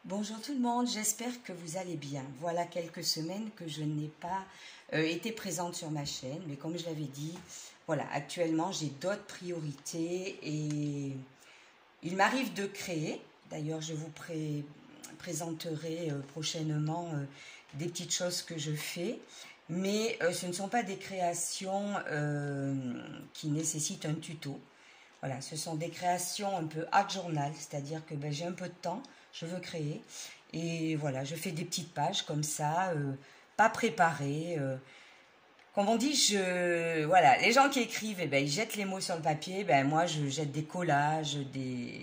Bonjour tout le monde, j'espère que vous allez bien. Voilà quelques semaines que je n'ai pas été présente sur ma chaîne, mais comme je l'avais dit, voilà, actuellement j'ai d'autres priorités et il m'arrive de créer. D'ailleurs, je vous présenterai prochainement des petites choses que je fais, mais ce ne sont pas des créations qui nécessitent un tuto. Voilà, ce sont des créations un peu art journal, c'est-à-dire que j'ai un peu de temps, je veux créer. Et voilà, je fais des petites pages comme ça, pas préparées. Comme on dit, voilà, les gens qui écrivent, ils jettent les mots sur le papier. Moi, je jette des collages,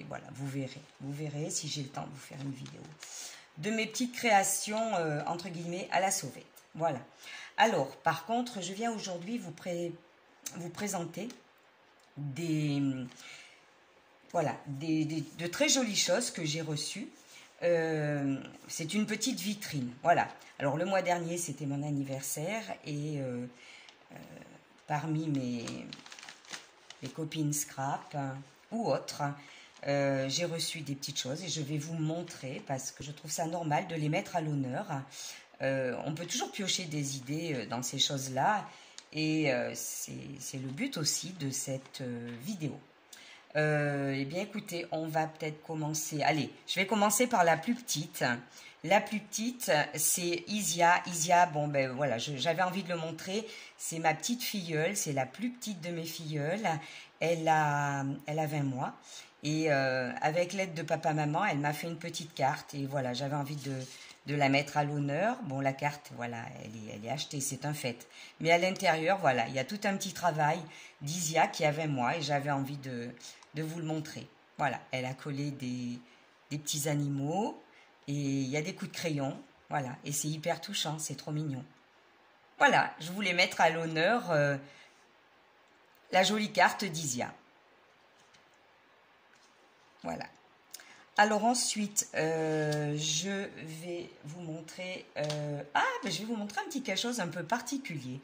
voilà, vous verrez. Vous verrez si j'ai le temps de vous faire une vidéo de mes petites créations, entre guillemets, à la sauvette. Voilà. Alors, par contre, je viens aujourd'hui vous présenter voilà, de très jolies choses que j'ai reçues. C'est une petite vitrine. Voilà. Alors le mois dernier, c'était mon anniversaire et parmi mes copines scrap ou autres, j'ai reçu des petites choses et je vais vous montrer parce que je trouve ça normal de les mettre à l'honneur. On peut toujours piocher des idées dans ces choses-là. Et c'est le but aussi de cette vidéo. Eh bien, écoutez, on va peut-être commencer. Allez, je vais commencer par la plus petite. La plus petite, c'est Isia. Isia, bon, voilà, j'avais envie de le montrer. C'est ma petite filleule, c'est la plus petite de mes filleules. Elle a 20 mois. Et avec l'aide de papa-maman, elle m'a fait une petite carte. Et voilà, j'avais envie de la mettre à l'honneur. Bon, la carte, voilà, elle est achetée, c'est un fait. Mais à l'intérieur, voilà, il y a tout un petit travail d'Isia qui a 20 mois et j'avais envie de vous le montrer. Voilà, elle a collé des petits animaux et il y a des coups de crayon. Voilà, et c'est hyper touchant, c'est trop mignon. Voilà, je voulais mettre à l'honneur la jolie carte d'Isia. Voilà. Alors ensuite, je vais vous montrer... je vais vous montrer un petit quelque chose un peu particulier.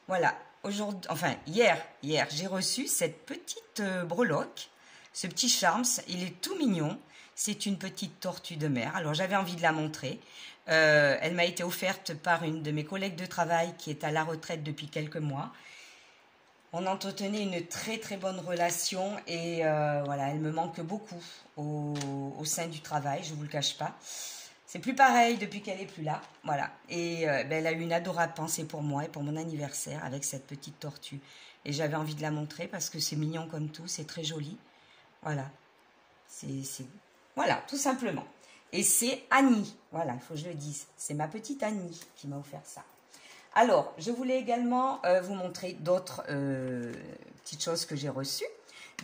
Voilà, aujourd'hui, enfin hier, j'ai reçu cette petite breloque, ce petit charms, il est tout mignon. C'est une petite tortue de mer. Alors j'avais envie de la montrer. Elle m'a été offerte par une de mes collègues de travail qui est à la retraite depuis quelques mois. On entretenait une très très bonne relation et voilà, elle me manque beaucoup au sein du travail, je ne vous le cache pas. C'est plus pareil depuis qu'elle est plus là, voilà. Et elle a eu une adorable pensée pour moi et pour mon anniversaire avec cette petite tortue. Et j'avais envie de la montrer parce que c'est mignon comme tout, c'est très joli. Voilà, voilà, tout simplement. Et c'est Annie, voilà, il faut que je le dise. C'est ma petite Annie qui m'a offert ça. Alors, je voulais également vous montrer d'autres petites choses que j'ai reçues.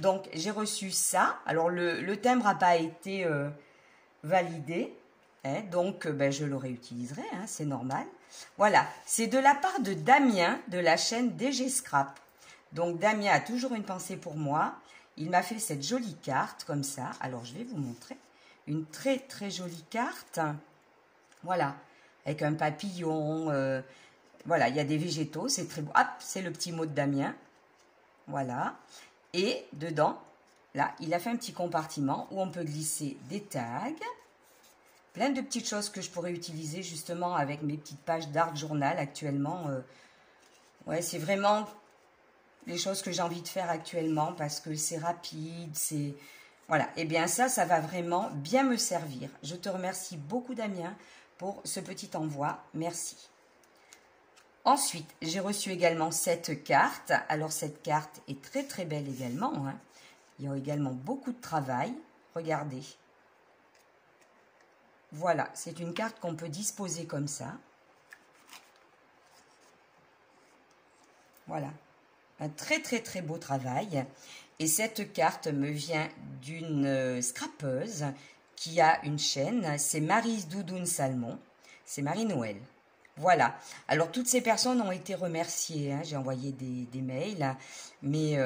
Donc, j'ai reçu ça. Alors, le timbre n'a pas été validé. Hein, donc, je le réutiliserai, hein, c'est normal. Voilà, c'est de la part de Damien de la chaîne DG Scrap. Donc, Damien a toujours une pensée pour moi. Il m'a fait cette jolie carte comme ça. Alors, je vais vous montrer une très, très jolie carte. Voilà, avec un papillon... voilà, il y a des végétaux, c'est très beau. Hop, c'est le petit mot de Damien. Voilà. Et dedans, là, il a fait un petit compartiment où on peut glisser des tags. Plein de petites choses que je pourrais utiliser justement avec mes petites pages d'art journal actuellement. Ouais, c'est vraiment les choses que j'ai envie de faire actuellement parce que c'est rapide, c'est... Voilà, et bien ça va vraiment bien me servir. Je te remercie beaucoup Damien pour ce petit envoi. Merci. Ensuite, j'ai reçu également cette carte. Alors, cette carte est très, très belle également. Hein. Il y a également beaucoup de travail. Regardez. Voilà, c'est une carte qu'on peut disposer comme ça. Voilà. Un très, très, très beau travail. Et cette carte me vient d'une scrapeuse qui a une chaîne. C'est Maryse Doudoune Salmon. C'est Marie-Noël. Voilà, alors toutes ces personnes ont été remerciées, hein. J'ai envoyé des mails, mais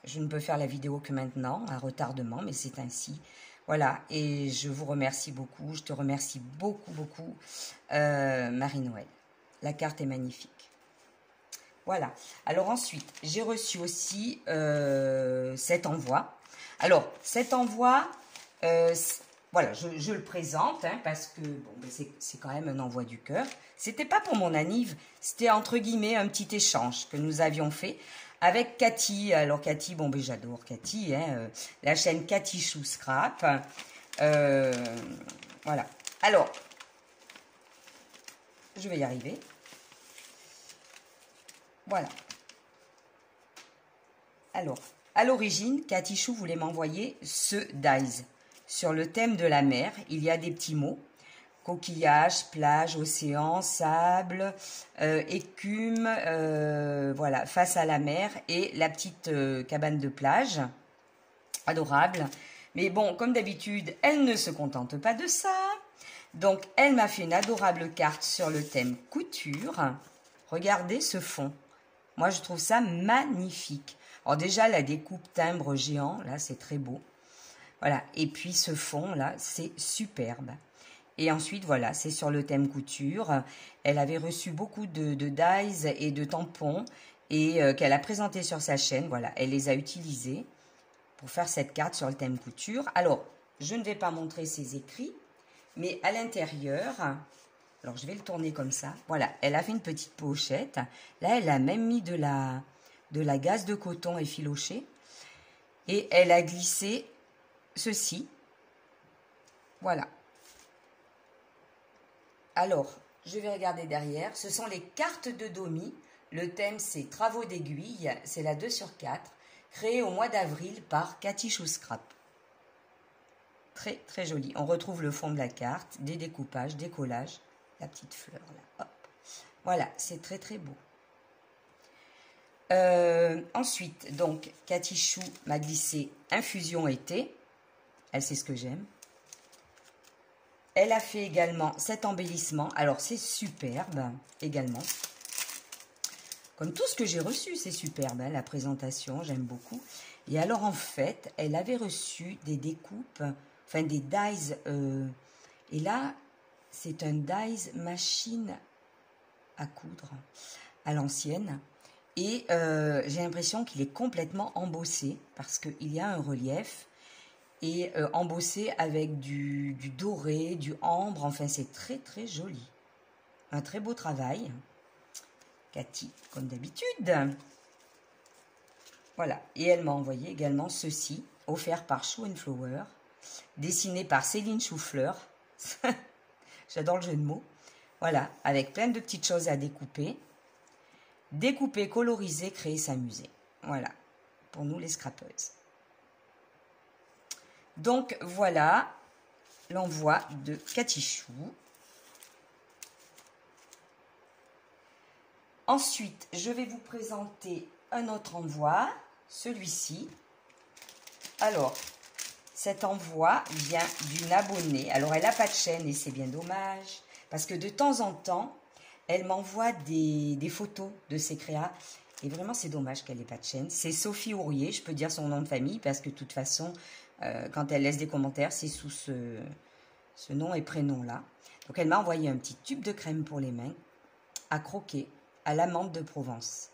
je ne peux faire la vidéo que maintenant, à retardement, mais c'est ainsi. Voilà, et je vous remercie beaucoup, je te remercie beaucoup, beaucoup, Marie-Noël. La carte est magnifique. Voilà, alors ensuite, j'ai reçu aussi cet envoi. Alors, cet envoi, voilà, je le présente, hein, parce que bon, ben c'est quand même un envoi du cœur. C'était pas pour mon anniv, c'était entre guillemets un petit échange que nous avions fait avec Cathy. Alors Cathy, bon ben j'adore Cathy, hein, la chaîne Cathy Chou Scrap. Voilà. Alors, je vais y arriver. Voilà. Alors, à l'origine, Cathy Chou voulait m'envoyer ce dies. Sur le thème de la mer, il y a des petits mots. Coquillages, plage, océan, sable, écume, voilà, face à la mer et la petite cabane de plage. Adorable. Mais bon, comme d'habitude, elle ne se contente pas de ça. Donc, elle m'a fait une adorable carte sur le thème couture. Regardez ce fond. Moi, je trouve ça magnifique. Alors déjà, la découpe timbre géant, là, c'est très beau. Voilà. Et puis, ce fond, là, c'est superbe. Et ensuite, voilà, c'est sur le thème couture. Elle avait reçu beaucoup de dies et de tampons et qu'elle a présenté sur sa chaîne. Voilà, elle les a utilisés pour faire cette carte sur le thème couture. Alors, je ne vais pas montrer ses écrits, mais à l'intérieur, alors je vais le tourner comme ça. Voilà, elle a fait une petite pochette. Là, elle a même mis de la gaze de coton effilochée. Et elle a glissé ceci. Voilà. Alors, je vais regarder derrière. Ce sont les cartes de Domi. Le thème, c'est Travaux d'aiguille. C'est la 2/4. Créée au mois d'avril par Cathy Chou Scrap. Très, très joli. On retrouve le fond de la carte, des découpages, des collages. La petite fleur, là. Hop. Voilà, c'est très, très beau. Ensuite, donc, Cathy Chou m'a glissé Infusion été. Elle sait ce que j'aime. Elle a fait également cet embellissement. Alors, c'est superbe également. Comme tout ce que j'ai reçu, c'est superbe. Hein, la présentation, j'aime beaucoup. Et alors, en fait, elle avait reçu des découpes, enfin des dies. Et là, c'est un dies machine à coudre à l'ancienne. Et j'ai l'impression qu'il est complètement embossé parce qu'il y a un relief. Et embossé avec du doré, du ambre. Enfin, c'est très, très joli. Un très beau travail. Cathy, comme d'habitude. Voilà. Et elle m'a envoyé également ceci, offert par Chou & Flower, dessiné par Céline Choufleur. J'adore le jeu de mots. Voilà, avec plein de petites choses à découper. Découper, coloriser, créer, s'amuser. Voilà, pour nous les scrapeuses. Donc voilà l'envoi de Cathy Chou. Ensuite, je vais vous présenter un autre envoi, celui-ci. Alors, cet envoi vient d'une abonnée. Alors, elle n'a pas de chaîne et c'est bien dommage, parce que de temps en temps, elle m'envoie des photos de ses créas. Et vraiment, c'est dommage qu'elle n'ait pas de chaîne. C'est Sophie Ourier, je peux dire son nom de famille, parce que de toute façon, quand elle laisse des commentaires, c'est sous ce nom et prénom-là. Donc, elle m'a envoyé un petit tube de crème pour les mains à croquer à l'amande de Provence.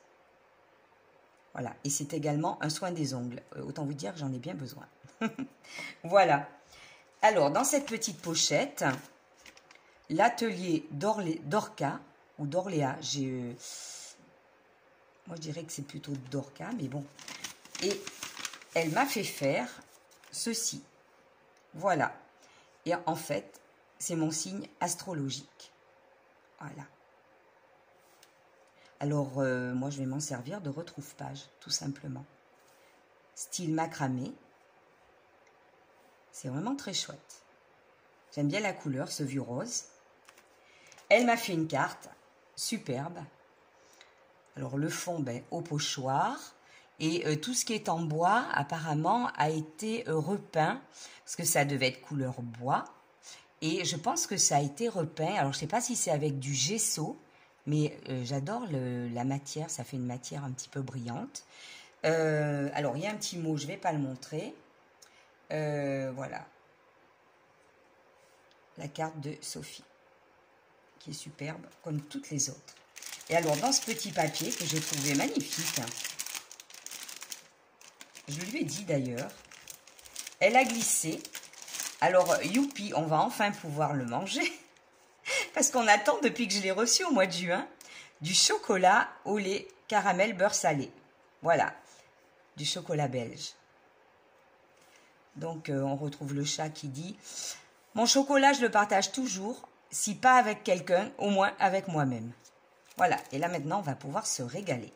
Voilà. Et c'est également un soin des ongles. Autant vous dire que j'en ai bien besoin. Voilà. Alors, dans cette petite pochette, l'atelier d'Orca, ou d'Orléa, moi, je dirais que c'est plutôt d'Orca, mais bon. Et elle m'a fait faire ceci. Voilà. Et en fait, c'est mon signe astrologique. Voilà. Alors, moi, je vais m'en servir de retrouve-page, tout simplement. Style macramé. C'est vraiment très chouette. J'aime bien la couleur, ce vieux rose. Elle m'a fait une carte superbe. Alors, le fond, ben, au pochoir. Et tout ce qui est en bois, apparemment, a été repeint. Parce que ça devait être couleur bois. Et je pense que ça a été repeint. Alors, je ne sais pas si c'est avec du gesso. Mais j'adore la matière. Ça fait une matière un petit peu brillante. Alors, il y a un petit mot. Je ne vais pas le montrer. Voilà. La carte de Sophie. Qui est superbe, comme toutes les autres. Et alors, dans ce petit papier que j'ai trouvé magnifique, je lui ai dit d'ailleurs, elle a glissé Alors, youpi, on va enfin pouvoir le manger. Parce qu'on attend depuis que je l'ai reçu au mois de juin. Du chocolat au lait caramel beurre salé. Voilà, du chocolat belge. Donc, on retrouve le chat qui dit « Mon chocolat, je le partage toujours. Si pas avec quelqu'un, au moins avec moi-même. » Voilà, et là maintenant, on va pouvoir se régaler.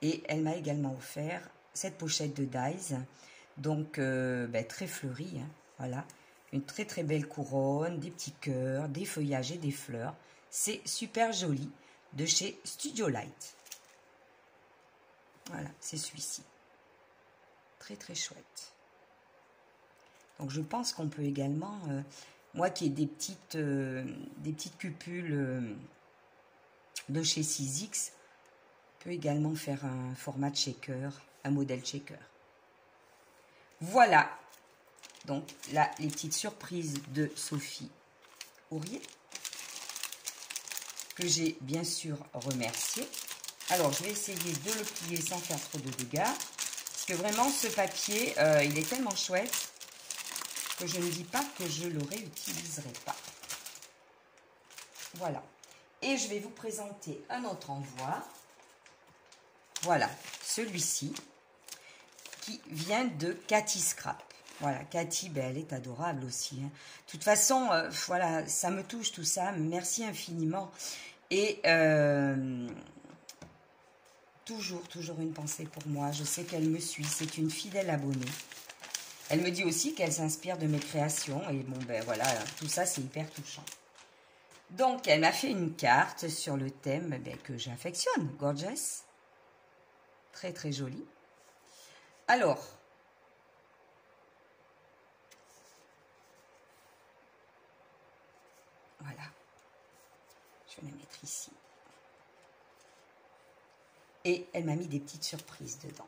Et elle m'a également offert cette pochette de Dies. Donc, très fleurie, hein, voilà. Une très très belle couronne, des petits cœurs, des feuillages et des fleurs. C'est super joli, de chez Studio Light. Voilà, c'est celui-ci. Très très chouette. Donc je pense qu'on peut également, moi qui ai des petites cupules de chez 6X, peut également faire un format de shaker, un modèle shaker. Voilà. Donc là, les petites surprises de Sophie Ourier, que j'ai bien sûr remercié. Alors, je vais essayer de le plier sans faire trop de dégâts. Parce que vraiment, ce papier, il est tellement chouette que je ne dis pas que je ne le réutiliserai pas. Voilà. Et je vais vous présenter un autre envoi. Voilà, celui-ci, qui vient de Cathy Scrap. Voilà, Cathy, elle est adorable aussi. Hein. De toute façon, voilà, ça me touche tout ça. Merci infiniment. Et toujours une pensée pour moi. Je sais qu'elle me suit. C'est une fidèle abonnée. Elle me dit aussi qu'elle s'inspire de mes créations. Et bon, voilà, tout ça, c'est hyper touchant. Donc, elle m'a fait une carte sur le thème que j'affectionne. Gorgeous. Très, très jolie. Alors, voilà. Je vais la mettre ici. Et elle m'a mis des petites surprises dedans.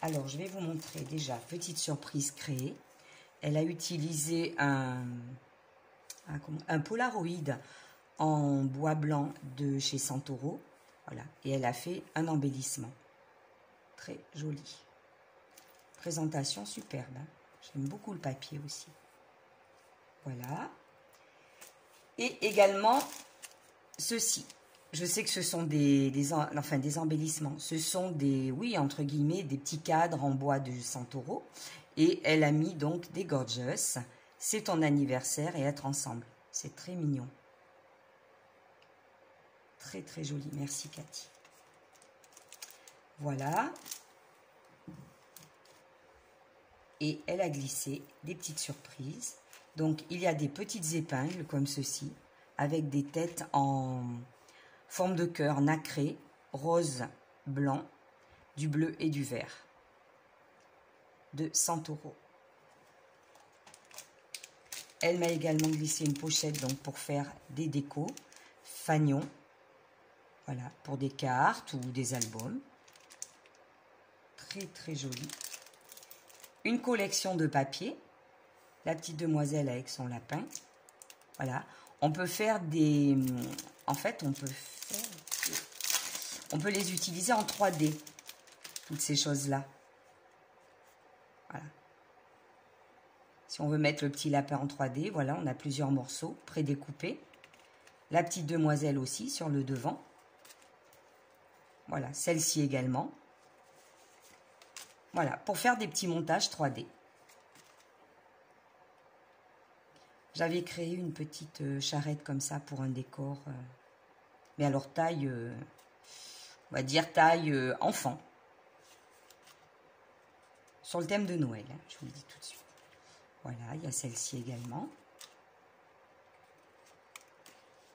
Alors, je vais vous montrer déjà, petite surprise créée. Elle a utilisé un Polaroid en bois blanc de chez Santoro. Voilà. Et elle a fait un embellissement. Très joli. Présentation superbe. Hein. J'aime beaucoup le papier aussi. Voilà. Et également, ceci. Je sais que ce sont des embellissements. Ce sont des, oui, entre guillemets, des petits cadres en bois de Santoro. Et elle a mis donc des Gorgeous. C'est ton anniversaire et être ensemble. C'est très mignon. Très, très joli. Merci, Cathy. Voilà. Et elle a glissé des petites surprises. Donc, il y a des petites épingles comme ceci, avec des têtes en forme de cœur nacré, rose, blanc, du bleu et du vert de Santoro. Elle m'a également glissé une pochette donc pour faire des décos, fanions, voilà, pour des cartes ou des albums. Très très joli. Une collection de papier, la petite demoiselle avec son lapin. Voilà, on peut faire des... En fait, on peut les utiliser en 3D, toutes ces choses-là. Voilà. Si on veut mettre le petit lapin en 3D, voilà, on a plusieurs morceaux prédécoupés. La petite demoiselle aussi sur le devant. Voilà, celle-ci également. Voilà, pour faire des petits montages 3D. J'avais créé une petite charrette comme ça pour un décor. Mais alors taille, on va dire taille enfant. Sur le thème de Noël, hein, je vous le dis tout de suite. Voilà, il y a celle-ci également.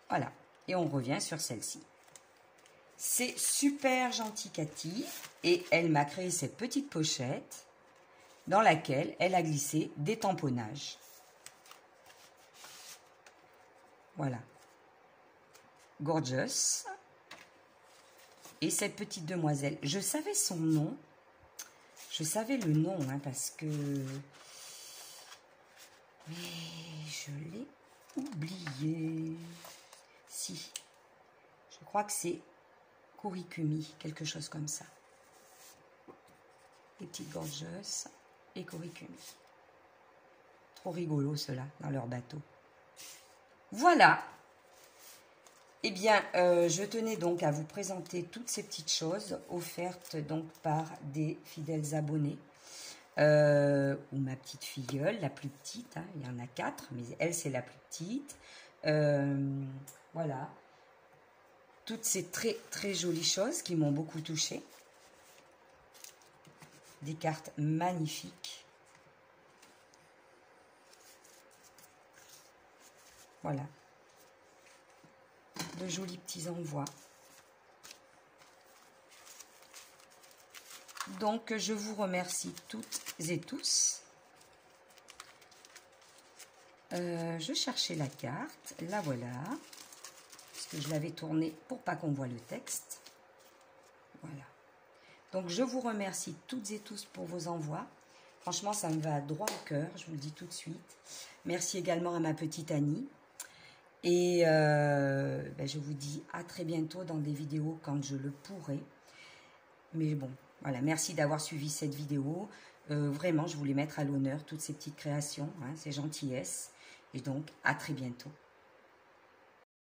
Voilà, et on revient sur celle-ci. C'est super gentil, Cathy. Et elle m'a créé cette petite pochette dans laquelle elle a glissé des tamponnages. Voilà. Gorgeous. Et cette petite demoiselle, je savais son nom. Je savais le nom, hein, parce que... Mais je l'ai oublié. Si. Je crois que c'est Kurikumi, quelque chose comme ça. Les petites Gorgeous et Kurikumi. Trop rigolo ceux-là, dans leur bateau. Voilà. Eh bien, je tenais donc à vous présenter toutes ces petites choses offertes donc par des fidèles abonnés. Ou ma petite filleule, la plus petite, hein, il y en a 4, mais elle c'est la plus petite. Voilà. Toutes ces très très jolies choses qui m'ont beaucoup touchée. Des cartes magnifiques. Voilà. De jolis petits envois. Donc, je vous remercie toutes et tous. Je cherchais la carte. La voilà. Parce que je l'avais tournée pour pas qu'on voit le texte. Voilà. Donc, je vous remercie toutes et tous pour vos envois. Franchement, ça me va droit au cœur, je vous le dis tout de suite. Merci également à ma petite Annie. Et je vous dis à très bientôt dans des vidéos quand je le pourrai. Mais bon, voilà, merci d'avoir suivi cette vidéo. Vraiment, je voulais mettre à l'honneur toutes ces petites créations, hein, ces gentillesses. Et donc, à très bientôt.